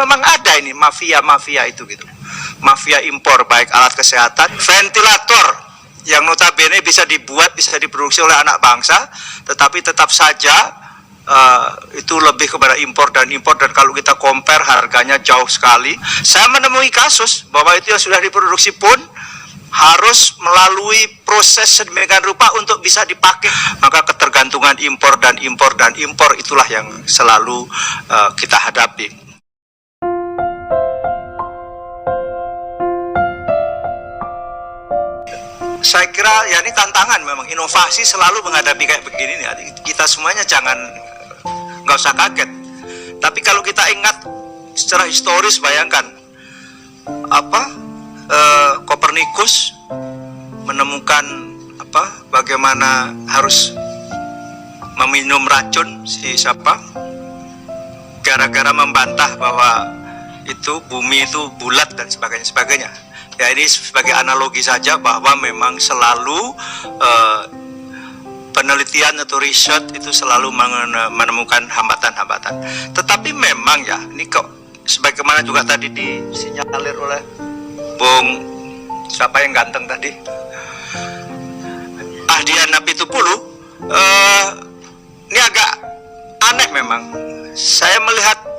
memang ada ini mafia itu gitu. Mafia impor baik alat kesehatan, ventilator yang notabene bisa dibuat, bisa diproduksi oleh anak bangsa, tetapi tetap saja itu lebih kepada impor, dan kalau kita compare harganya jauh sekali. Saya menemui kasus bahwa itu yang sudah diproduksi pun harus melalui proses sedemikian rupa untuk bisa dipakai. Maka ketergantungan impor itulah yang selalu kita hadapi. Saya kira ya ini tantangan, memang inovasi selalu menghadapi kayak begini nih. Kita semuanya nggak usah kaget. Tapi kalau kita ingat secara historis, bayangkan Kopernikus menemukan bagaimana harus meminum racun gara-gara membantah bahwa itu bumi itu bulat dan sebagainya. Ya, ini sebagai analogi saja bahwa memang selalu penelitian atau riset itu selalu menemukan hambatan-hambatan. Tetapi memang ya, ini kok sebagaimana juga tadi disinyalir oleh Bung siapa yang ganteng tadi, Ahdiana Pitupulu, ini agak aneh memang.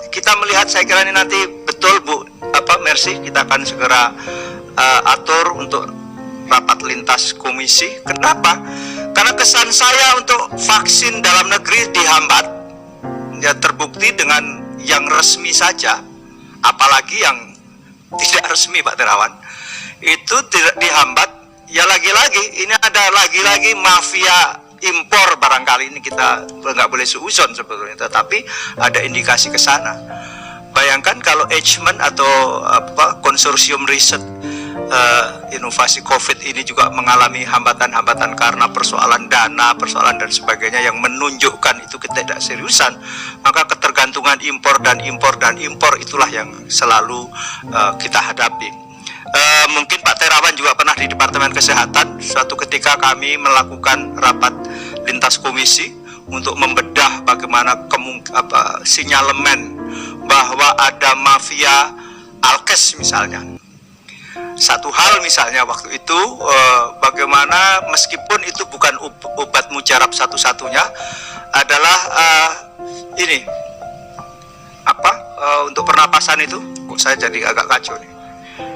Kita melihat, saya kira ini nanti betul Bu Mercy, kita akan segera atur untuk rapat lintas komisi. Kenapa? Karena kesan saya untuk vaksin dalam negeri dihambat, ya terbukti dengan yang resmi saja, apalagi yang tidak resmi Pak Terawan, itu tidak dihambat. Ya lagi-lagi ini ada lagi-lagi mafia impor, barangkali ini kita nggak boleh suuzon sebetulnya, tetapi ada indikasi ke sana. Bayangkan kalau Eijkman atau konsorsium riset inovasi COVID ini juga mengalami hambatan-hambatan karena persoalan dana, persoalan dan sebagainya yang menunjukkan itu ketidakseriusan, maka ketergantungan impor itulah yang selalu kita hadapi. Mungkin Pak Terawan juga pernah di Departemen Kesehatan. Suatu ketika kami melakukan rapat lintas komisi untuk membedah bagaimana sinyalemen bahwa ada mafia alkes misalnya. Satu hal misalnya waktu itu bagaimana meskipun itu bukan obat mujarab satu-satunya, adalah untuk pernapasan itu, kok saya jadi agak kacau nih.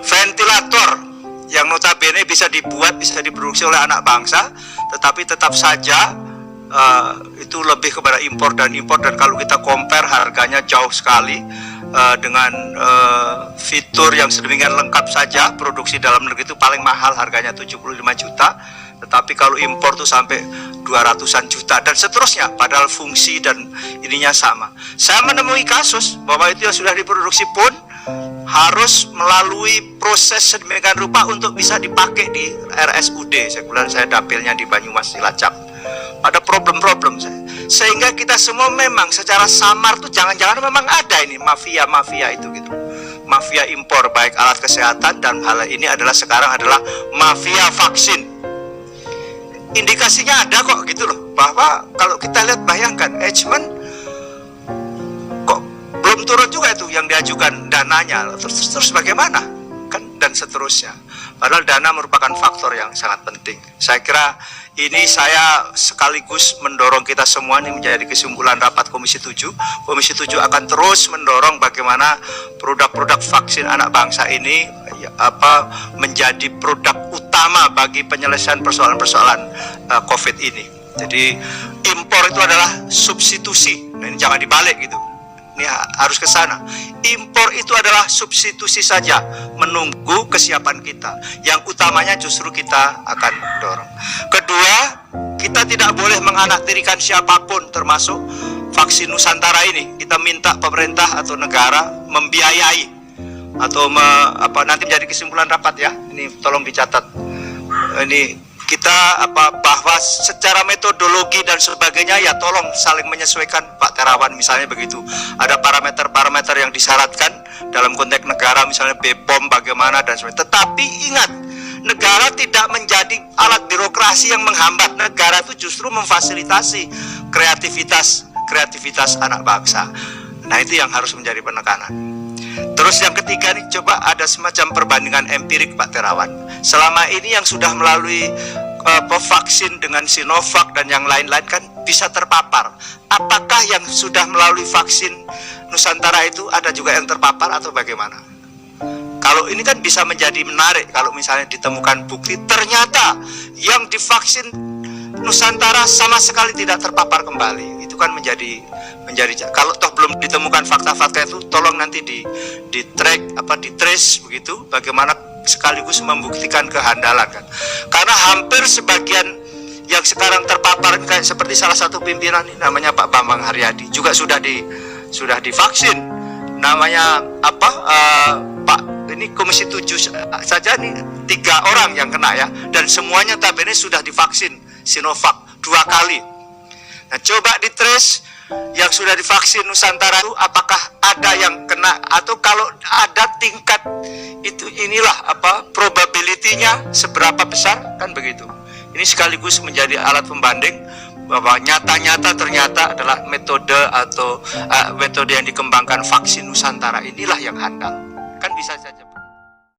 Ventilator yang notabene bisa dibuat, bisa diproduksi oleh anak bangsa, tetapi tetap saja itu lebih kepada impor, dan kalau kita compare harganya jauh sekali dengan fitur yang sedemikian lengkap saja. Produksi dalam negeri itu paling mahal harganya 75 juta, tetapi kalau impor tuh sampai 200-an juta dan seterusnya, padahal fungsi dan ininya sama. Saya menemui kasus bahwa itu yang sudah diproduksi pun harus melalui proses sedemikian rupa untuk bisa dipakai di RSUD. Saya dapilnya di Banyumas, Cilacap. Ada problem-problem sehingga kita semua memang secara samar tuh jangan-jangan memang ada ini mafia itu gitu. Mafia impor baik alat kesehatan, dan hal ini sekarang adalah mafia vaksin. Indikasinya ada kok gitu loh, bahwa kalau kita lihat, bayangkan Eijkman kok belum turun juga itu yang diajukan dananya, terus bagaimana kan, dan seterusnya. Padahal dana merupakan faktor yang sangat penting. Saya kira ini saya sekaligus mendorong kita semua, ini menjadi kesimpulan rapat Komisi 7. Komisi 7 akan terus mendorong bagaimana produk-produk vaksin anak bangsa ini menjadi produk utama bagi penyelesaian persoalan-persoalan COVID ini. Jadi impor itu adalah substitusi. Nah, ini jangan dibalik gitu. Ini harus ke sana. Impor itu adalah substitusi saja, menunggu kesiapan kita. Yang utamanya justru kita akan dorong. Kedua, kita tidak boleh menganaktirikan siapapun, termasuk vaksin Nusantara ini. Kita minta pemerintah atau negara membiayai atau nanti menjadi kesimpulan rapat ya. Ini tolong dicatat. Ini kita bahwa secara metodologi dan sebagainya ya tolong saling menyesuaikan Pak Terawan, misalnya begitu. Ada parameter-parameter yang disyaratkan dalam konteks negara, misalnya BPOM bagaimana dan sebagainya. Tetapi ingat, negara tidak menjadi alat birokrasi yang menghambat. Negara itu justru memfasilitasi kreativitas anak bangsa. Nah, itu yang harus menjadi penekanan. Terus yang ketiga nih, coba ada semacam perbandingan empirik Pak Terawan. Selama ini yang sudah melalui vaksin dengan Sinovac dan yang lain-lain kan bisa terpapar. Apakah yang sudah melalui vaksin Nusantara itu ada juga yang terpapar atau bagaimana? Kalau ini kan bisa menjadi menarik kalau misalnya ditemukan bukti ternyata yang divaksin Nusantara sama sekali tidak terpapar kembali. Itu kan menjadi kalau toh belum ditemukan fakta-fakta itu, tolong nanti di track di trace begitu, bagaimana sekaligus membuktikan kehandalan kan. Karena hampir sebagian yang sekarang terpapar kayak seperti salah satu pimpinan ini namanya Pak Bambang Haryadi juga sudah divaksin. Namanya Pak ini Komisi 7 saja nih 3 orang yang kena ya, dan semuanya tabene sudah divaksin Sinovac 2 kali. Nah, coba di trace yang sudah divaksin Nusantara itu apakah ada yang kena, atau kalau ada tingkat itu inilah probability-nya seberapa besar kan begitu. Ini sekaligus menjadi alat pembanding bahwa nyata-nyata ternyata adalah metode atau metode yang dikembangkan vaksin Nusantara inilah yang handal. Kan bisa saja